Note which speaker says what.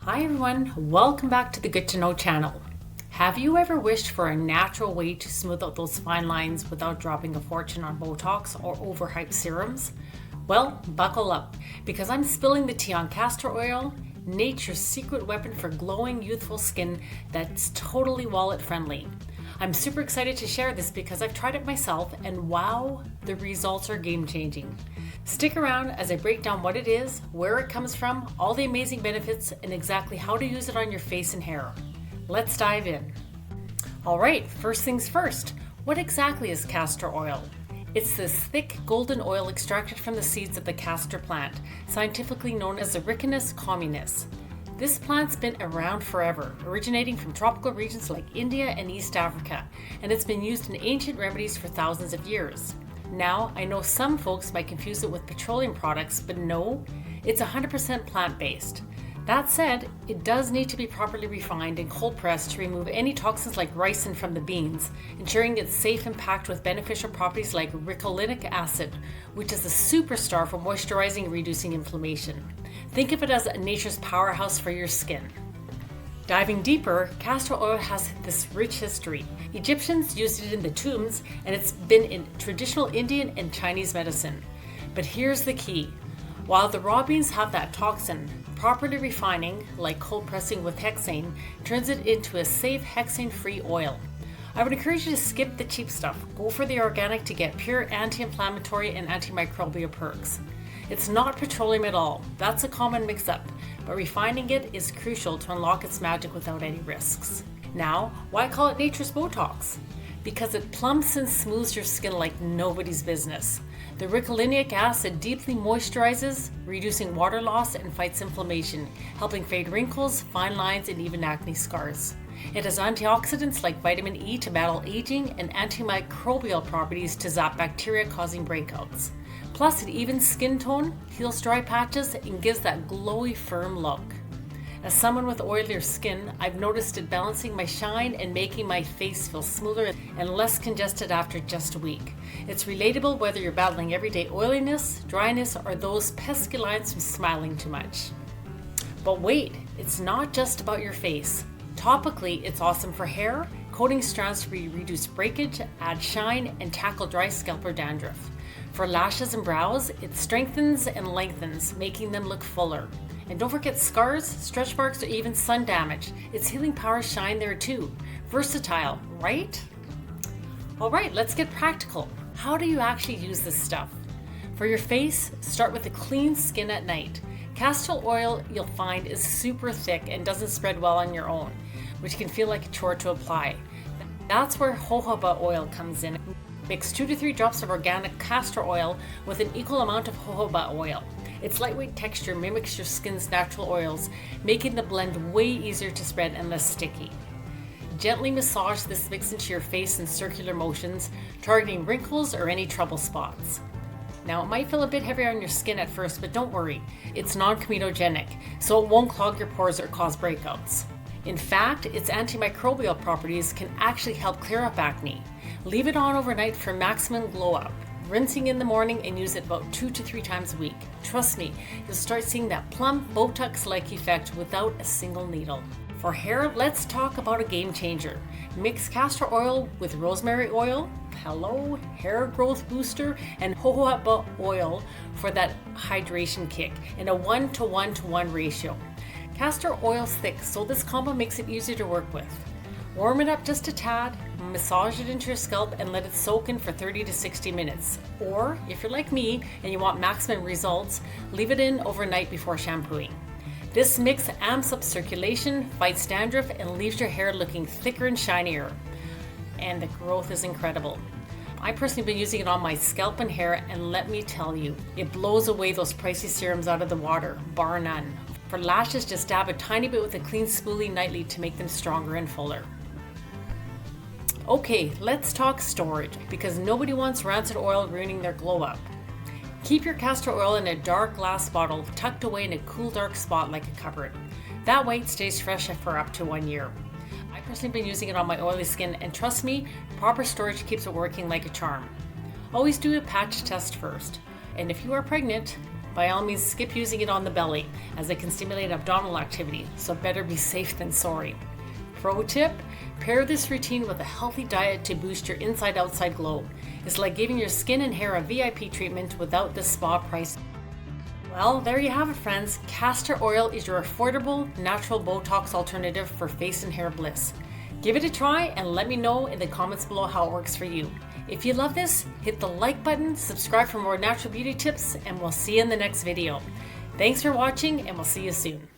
Speaker 1: Hi everyone, welcome back to the Good to Know channel. Have you ever wished for a natural way to smooth out those fine lines without dropping a fortune on Botox or overhyped serums? Well, buckle up, because I'm spilling the tea on castor oil, nature's secret weapon for glowing, youthful skin that's totally wallet friendly. I'm super excited to share this because I've tried it myself and wow, the results are game changing. Stick around as I break down what it is, where it comes from, all the amazing benefits, and exactly how to use it on your face and hair. Let's dive in. All right, first things first. What exactly is castor oil? It's this thick golden oil extracted from the seeds of the castor plant, scientifically known as the Ricinus communis. This plant's been around forever, originating from tropical regions like India and East Africa, and it's been used in ancient remedies for thousands of years. Now, I know some folks might confuse it with petroleum products, but no, it's 100% plant-based. That said, it does need to be properly refined and cold pressed to remove any toxins like ricin from the beans, ensuring it's safe and packed with beneficial properties like ricolinic acid, which is a superstar for moisturizing and reducing inflammation. Think of it as nature's powerhouse for your skin. Diving deeper, castor oil has this rich history. Egyptians used it in the tombs, and it's been in traditional Indian and Chinese medicine. But here's the key. While the raw beans have that toxin, properly refining, like cold pressing with hexane, turns it into a safe hexane-free oil. I would encourage you to skip the cheap stuff. Go for the organic to get pure anti-inflammatory and antimicrobial perks. It's not petroleum at all. That's a common mix-up, but refining it is crucial to unlock its magic without any risks. Now, why call it nature's Botox? Because it plumps and smooths your skin like nobody's business. The ricolinic acid deeply moisturizes, reducing water loss and fights inflammation, helping fade wrinkles, fine lines, and even acne scars. It has antioxidants like vitamin E to battle aging and antimicrobial properties to zap bacteria causing breakouts. Plus, it evens skin tone, heals dry patches, and gives that glowy, firm look. As someone with oilier skin, I've noticed it balancing my shine and making my face feel smoother and less congested after just a week. It's relatable whether you're battling everyday oiliness, dryness, or those pesky lines from smiling too much. But wait, it's not just about your face. Topically, it's awesome for hair, coating strands to reduce breakage, add shine, and tackle dry scalp or dandruff. For lashes and brows, it strengthens and lengthens, making them look fuller. And don't forget scars, stretch marks, or even sun damage. Its healing powers shine there too. Versatile, right? All right, let's get practical. How do you actually use this stuff? For your face, start with a clean skin at night. Castor oil, you'll find, is super thick and doesn't spread well on your own, which can feel like a chore to apply. That's where jojoba oil comes in. Mix 2 to 3 drops of organic castor oil with an equal amount of jojoba oil. Its lightweight texture mimics your skin's natural oils, making the blend way easier to spread and less sticky. Gently massage this mix into your face in circular motions, targeting wrinkles or any trouble spots. Now, it might feel a bit heavier on your skin at first, but don't worry. It's non-comedogenic, so it won't clog your pores or cause breakouts. In fact, its antimicrobial properties can actually help clear up acne. Leave it on overnight for maximum glow up. Rinsing in the morning and use it about 2 to 3 times a week. Trust me, you'll start seeing that plump Botox-like effect without a single needle. For hair, let's talk about a game changer. Mix castor oil with rosemary oil, hair growth booster, and jojoba oil for that hydration kick in a 1:1:1 ratio. Castor oil's thick, so this combo makes it easier to work with. Warm it up just a tad, massage it into your scalp, and let it soak in for 30 to 60 minutes. Or, if you're like me and you want maximum results, leave it in overnight before shampooing. This mix amps up circulation, fights dandruff, and leaves your hair looking thicker and shinier. And the growth is incredible. I personally been using it on my scalp and hair, and let me tell you, it blows away those pricey serums out of the water, bar none. For lashes, just dab a tiny bit with a clean spoolie nightly to make them stronger and fuller. Okay, let's talk storage, because nobody wants rancid oil ruining their glow up. Keep your castor oil in a dark glass bottle tucked away in a cool dark spot like a cupboard. That way it stays fresh for up to 1 year. I personally been using it on my oily skin, and trust me, proper storage keeps it working like a charm. Always do a patch test first. And if you are pregnant, by all means skip using it on the belly, as it can stimulate abdominal activity, so better be safe than sorry. Pro tip, pair this routine with a healthy diet to boost your inside-outside glow. It's like giving your skin and hair a VIP treatment without the spa price. Well, there you have it, friends. Castor oil is your affordable, natural Botox alternative for face and hair bliss. Give it a try and let me know in the comments below how it works for you. If you love this, hit the like button, subscribe for more natural beauty tips, and we'll see you in the next video. Thanks for watching, and we'll see you soon.